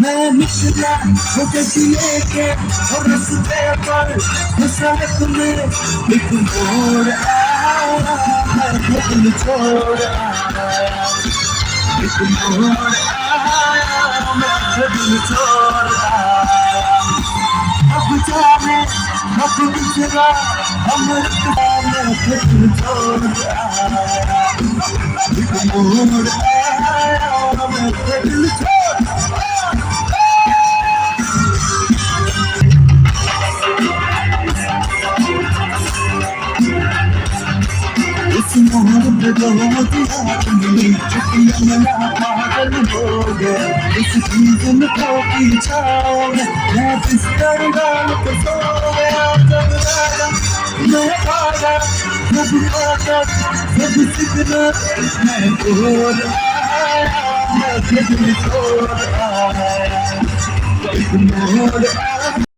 मैं निकला वो गड्डी लेके और रास्ते पर सड़क में एक मोड़ आया, मैं दिल छोड़ आया, एक मोड़ आया, मैं दिल छोड़ आया। अब जाने अब गुजरा अमृत में दिल छोड़ आया, एक मोड़ आया, मैं दिल छोड़ आया। इस मोहब्बत को दिया तुमने, छुट्टियां मेरा पागल हो गया। इस चीज में खोपी छाओ में मैं बिस्तर डाल के सो गया। जब राजा मैं भागा जब भागा जब सिकना मैं भूल आया, मैं दिल छोड़ आया, एक मोड़ आया।